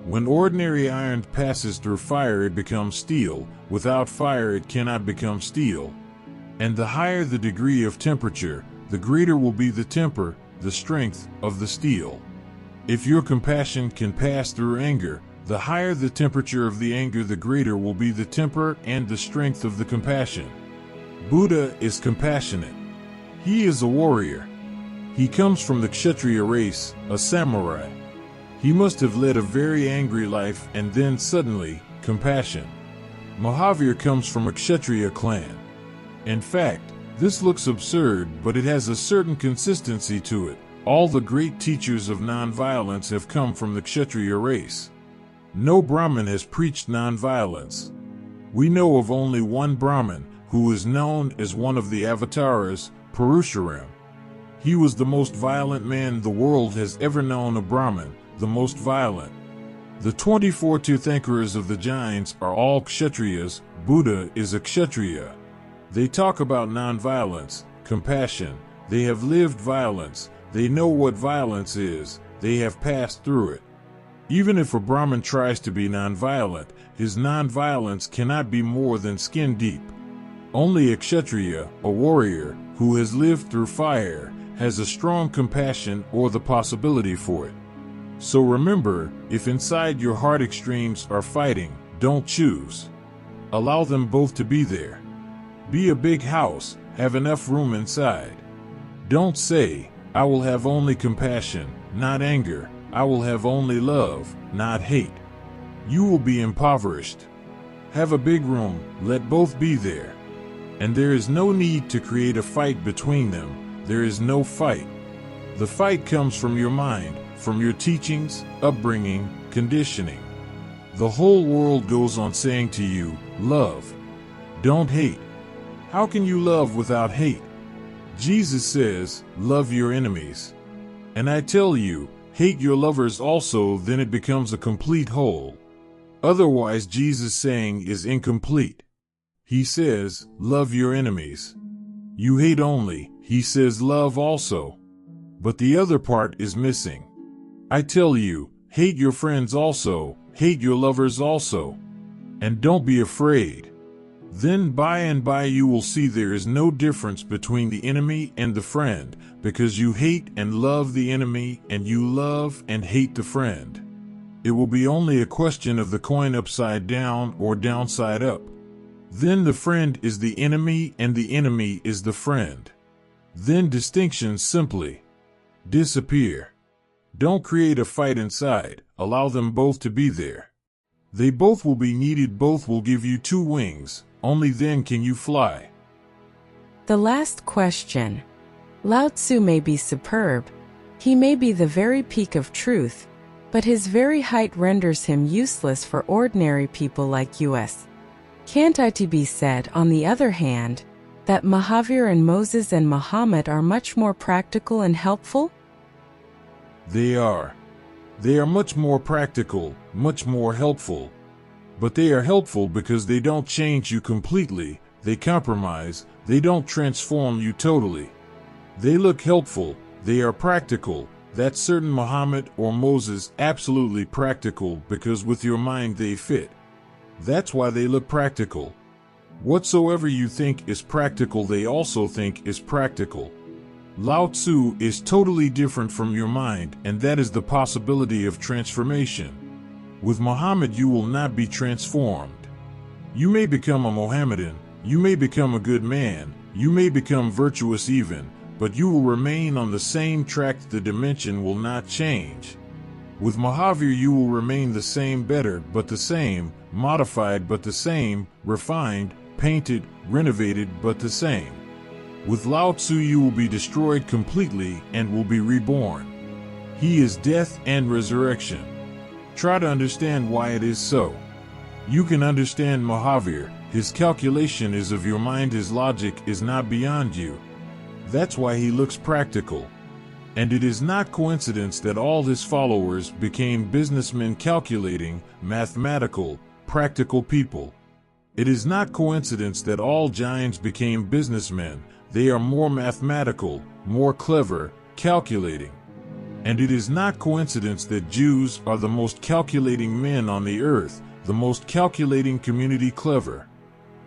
When ordinary iron passes through fire, it becomes steel. Without fire, it cannot become steel. And the higher the degree of temperature, the greater will be the temper, the strength of the steel. If your compassion can pass through anger, the higher the temperature of the anger, the greater will be the temper and the strength of the compassion. Buddha is compassionate. He is a warrior. He comes from the Kshatriya race, a samurai. He must have led a very angry life, and then suddenly, compassion. Mahavir comes from a Kshatriya clan. In fact, this looks absurd, but it has a certain consistency to it. All the great teachers of nonviolence have come from the Kshatriya race. No Brahmin has preached nonviolence. We know of only one Brahmin, who is known as one of the avatars, Parusharam. He was the most violent man the world has ever known, a Brahmin, the most violent. The 24 Tirthankaras of the Jains are all Kshatriyas. Buddha is a Kshatriya. They talk about nonviolence, compassion. They have lived violence. They know what violence is. They have passed through it. Even if a Brahmin tries to be nonviolent, his nonviolence cannot be more than skin deep. Only a Kshatriya, a warrior, who has lived through fire, has a strong compassion or the possibility for it. So remember, if inside your heart extremes are fighting, don't choose. Allow them both to be there. Be a big house, have enough room inside. Don't say, I will have only compassion, not anger. I will have only love, not hate. You will be impoverished. Have a big room, let both be there. And there is no need to create a fight between them. There is no fight. The fight comes from your mind, from your teachings, upbringing, conditioning. The whole world goes on saying to you, love. Don't hate. How can you love without hate? Jesus says, love your enemies. And I tell you, hate your lovers also, then it becomes a complete whole. Otherwise, Jesus' saying is incomplete. He says, love your enemies. You hate only, he says love also. But the other part is missing. I tell you, hate your friends also, hate your lovers also. And don't be afraid. Then by and by you will see there is no difference between the enemy and the friend, because you hate and love the enemy, and you love and hate the friend. It will be only a question of the coin upside down or downside up. Then the friend is the enemy and the enemy is the friend. Then distinctions simply disappear. Don't create a fight inside, allow them both to be there. They both will be needed, both will give you two wings, only then can you fly. The last question. Lao Tzu may be superb. He may be the very peak of truth, but his very height renders him useless for ordinary people like us. Can't it be said, on the other hand, that Mahavir and Moses and Muhammad are much more practical and helpful? They are. They are much more practical, much more helpful. But they are helpful because they don't change you completely, they compromise, they don't transform you totally. They look helpful, they are practical. That's certain. Muhammad or Moses, absolutely practical, because with your mind they fit. That's why they look practical. Whatsoever you think is practical, they also think is practical. Lao Tzu is totally different from your mind, and that is the possibility of transformation. With Muhammad you will not be transformed. You may become a Mohammedan, you may become a good man, you may become virtuous even, but you will remain on the same track. The dimension will not change. With Mahavir you will remain the same, better but the same, modified but the same, refined, painted, renovated but the same. With Lao Tzu you will be destroyed completely and will be reborn. He is death and resurrection. Try to understand why it is so. You can understand Mahavir. His calculation is of your mind, his logic is not beyond you. That's why he looks practical. And it is not coincidence that all his followers became businessmen, calculating, mathematical, practical people. It is not coincidence that all Jains became businessmen. They are more mathematical, more clever, calculating. And it is not coincidence that Jews are the most calculating men on the earth, the most calculating community, clever.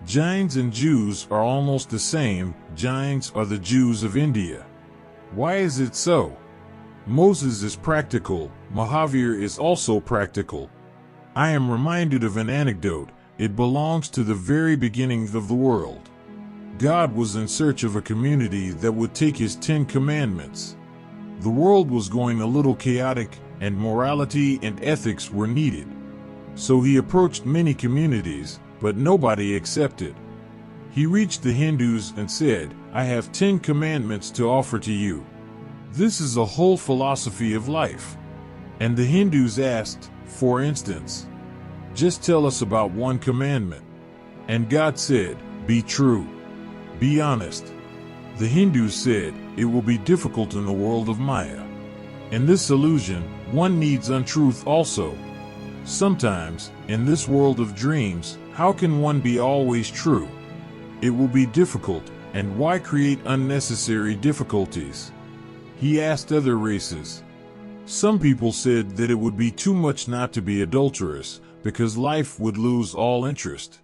Jains and Jews are almost the same. Jains are the Jews of India. Why is it so? Moses is practical. Mahavir is also practical. I am reminded of an anecdote. It belongs to the very beginning of the world. God was in search of a community that would take his 10 commandments. The world was going a little chaotic, and morality and ethics were needed. So he approached many communities, but nobody accepted. He reached the Hindus and said, I have 10 commandments to offer to you. This is a whole philosophy of life. And the Hindus asked, for instance, just tell us about one commandment. And God said, be true. Be honest. The Hindus said, it will be difficult in the world of Maya. In this illusion, one needs untruth also. Sometimes, in this world of dreams, how can one be always true? It will be difficult, and why create unnecessary difficulties? He asked other races. Some people said that it would be too much not to be adulterous, because life would lose all interest.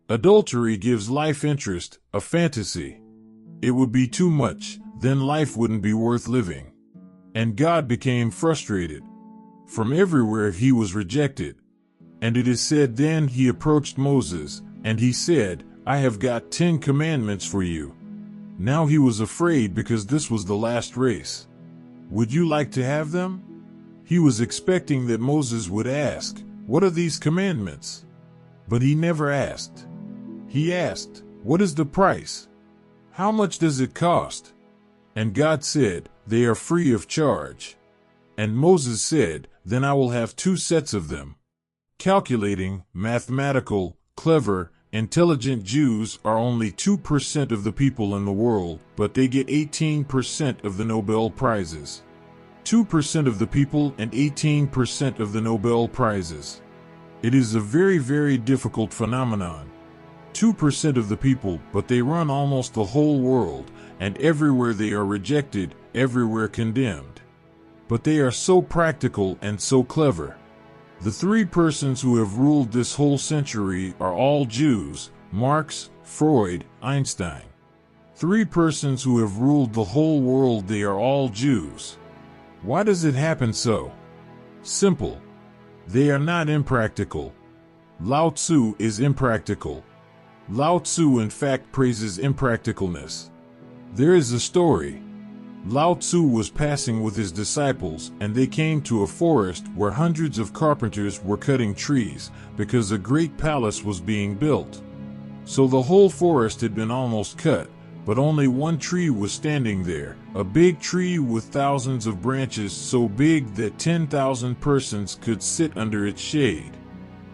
Adultery gives life interest, a fantasy. It would be too much, then life wouldn't be worth living. And God became frustrated. From everywhere he was rejected. And it is said then he approached Moses, and he said, I have got 10 commandments for you. Now he was afraid because this was the last race. Would you like to have them? He was expecting that Moses would ask, what are these commandments? But he never asked. He asked, what is the price? How much does it cost? And God said, they are free of charge. And Moses said, then I will have 2 sets of them. Calculating, mathematical, clever, intelligent Jews are only 2% of the people in the world, but they get 18% of the Nobel Prizes. 2% of the people and 18% of the Nobel Prizes. It is a very, very difficult phenomenon. 2% of the people, but they run almost the whole world, and everywhere they are rejected, everywhere condemned. But they are so practical and so clever. The 3 persons who have ruled this whole century are all Jews: Marx, Freud, Einstein. 3 persons who have ruled the whole world, they are all Jews. Why does it happen so? Simple. They are not impractical. Lao Tzu is impractical. Lao Tzu in fact praises impracticalness. There is a story. Lao Tzu was passing with his disciples, and they came to a forest where hundreds of carpenters were cutting trees, because a great palace was being built. So the whole forest had been almost cut, but only one tree was standing there, a big tree with thousands of branches so big that 10,000 persons could sit under its shade.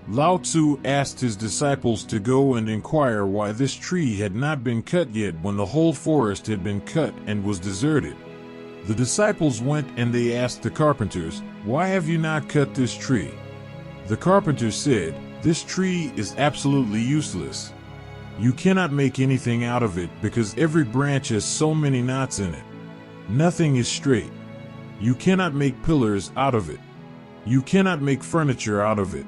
Lao Tzu asked his disciples to go and inquire why this tree had not been cut yet when the whole forest had been cut and was deserted. The disciples went and they asked the carpenters, "Why have you not cut this tree?" The carpenters said, "This tree is absolutely useless. You cannot make anything out of it because every branch has so many knots in it. Nothing is straight. You cannot make pillars out of it. You cannot make furniture out of it.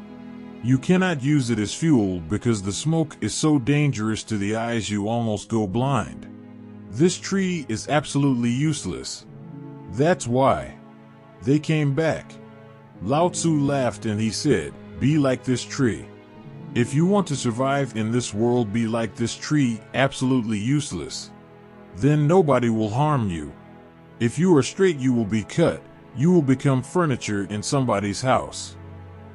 You cannot use it as fuel because the smoke is so dangerous to the eyes you almost go blind. This tree is absolutely useless. That's why." They came back. Lao Tzu laughed and he said, "Be like this tree. If you want to survive in this world, be like this tree, absolutely useless. Then nobody will harm you. If you are straight, you will be cut. You will become furniture in somebody's house.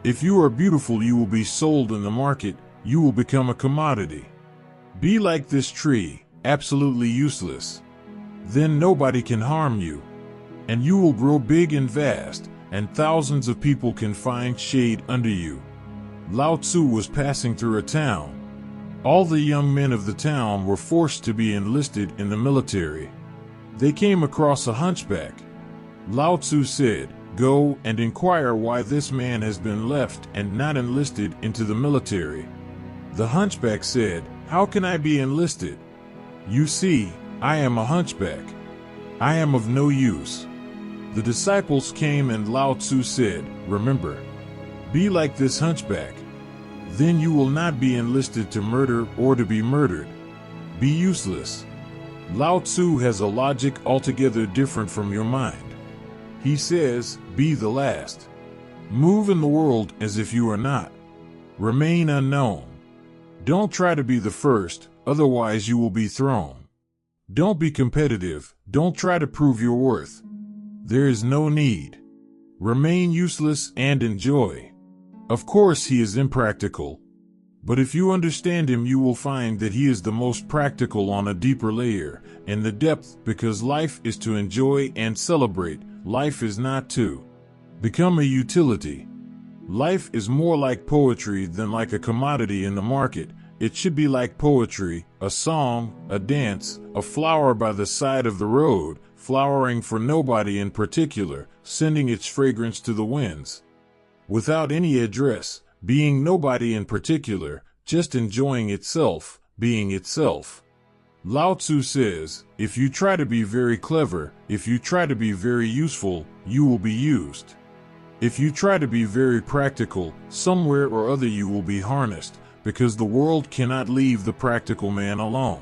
If you are beautiful, you will be sold in the market. You will become a commodity. Be like this tree, absolutely useless. Then nobody can harm you. And you will grow big and vast, and thousands of people can find shade under you. Lao Tzu was passing through a town. All the young men of the town were forced to be enlisted in the military. They came across a hunchback. Lao Tzu said, "Go and inquire why this man has been left and not enlisted into the military." The hunchback said, "How can I be enlisted? You see, I am a hunchback. I am of no use." The disciples came and Lao Tzu said, "Remember, be like this hunchback. Then you will not be enlisted to murder or to be murdered. Be useless." Lao Tzu has a logic altogether different from your mind. He says, be the last. Move in the world as if you are not. Remain unknown. Don't try to be the first, otherwise you will be thrown. Don't be competitive, don't try to prove your worth. There is no need. Remain useless and enjoy. Of course he is impractical. But if you understand him, you will find that he is the most practical on a deeper layer, in the depth, because life is to enjoy and celebrate. Life is not to become a utility. Life is more like poetry than like a commodity in the market. It should be like poetry, a song, a dance, a flower by the side of the road, flowering for nobody in particular, sending its fragrance to the winds. Without any address, being nobody in particular, just enjoying itself, being itself. Lao Tzu says, if you try to be very clever, if you try to be very useful, you will be used. If you try to be very practical, somewhere or other you will be harnessed, because the world cannot leave the practical man alone.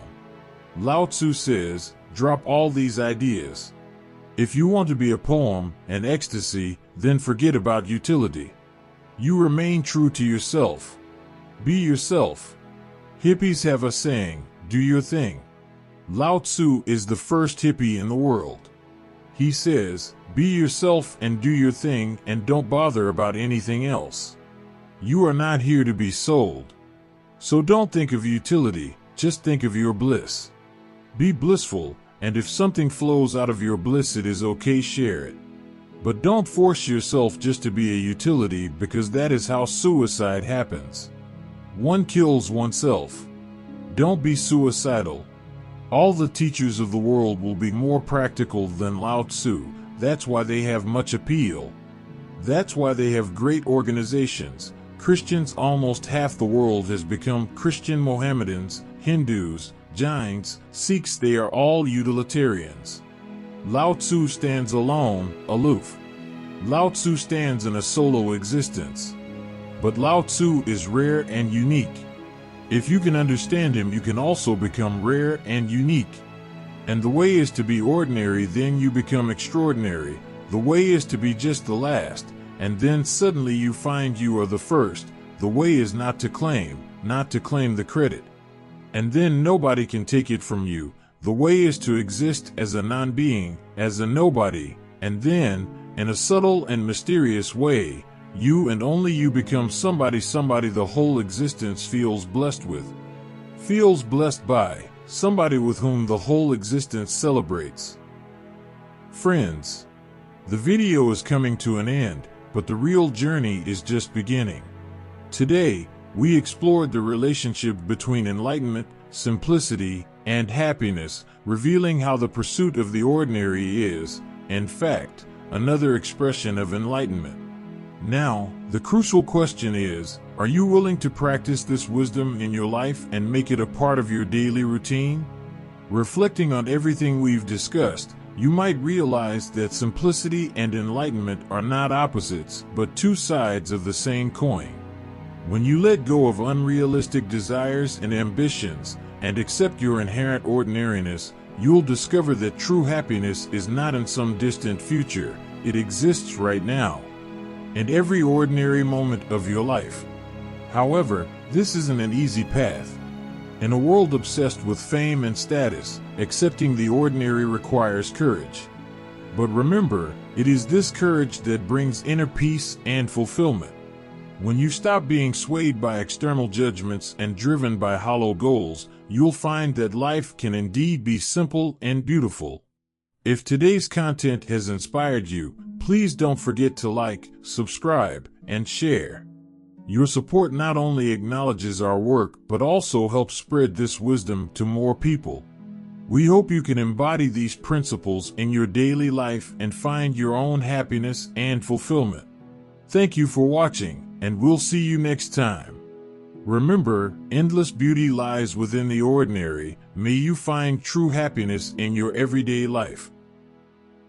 Lao Tzu says, drop all these ideas. If you want to be a poem, an ecstasy, then forget about utility. You remain true to yourself. Be yourself. Hippies have a saying, do your thing. Lao Tzu is the first hippie in the world. He says, be yourself and do your thing and don't bother about anything else. You are not here to be sold. So don't think of utility, just think of your bliss. Be blissful, and if something flows out of your bliss, it is okay, share it. But don't force yourself just to be a utility, because that is how suicide happens. One kills oneself. Don't be suicidal. All the teachers of the world will be more practical than Lao Tzu. That's why they have much appeal. That's why they have great organizations. Christians, almost half the world has become Christian. Mohammedans, Hindus, Jains, Sikhs, they are all utilitarians. Lao Tzu stands alone, aloof. Lao Tzu stands in a solo existence. But Lao Tzu is rare and unique. If you can understand him, you can also become rare and unique. And the way is to be ordinary, then you become extraordinary. The way is to be just the last, and then suddenly you find you are the first. The way is not to claim the credit. And then nobody can take it from you. The way is to exist as a non-being, as a nobody, and then, in a subtle and mysterious way, you and only you become somebody the whole existence feels blessed with. Feels blessed by, somebody with whom the whole existence celebrates. Friends, the video is coming to an end, but the real journey is just beginning. Today, we explored the relationship between enlightenment, simplicity, and happiness, revealing how the pursuit of the ordinary is, in fact, another expression of enlightenment. Now, the crucial question is, are you willing to practice this wisdom in your life and make it a part of your daily routine? Reflecting on everything we've discussed, you might realize that simplicity and enlightenment are not opposites, but two sides of the same coin. When you let go of unrealistic desires and ambitions, and accept your inherent ordinariness, you'll discover that true happiness is not in some distant future, it exists right now, in every ordinary moment of your life. However, this isn't an easy path. In a world obsessed with fame and status, accepting the ordinary requires courage. But remember, it is this courage that brings inner peace and fulfillment. When you stop being swayed by external judgments and driven by hollow goals, you'll find that life can indeed be simple and beautiful. If today's content has inspired you, please don't forget to like, subscribe, and share. Your support not only acknowledges our work, but also helps spread this wisdom to more people. We hope you can embody these principles in your daily life and find your own happiness and fulfillment. Thank you for watching, and we'll see you next time. Remember, endless beauty lies within the ordinary. May you find true happiness in your everyday life.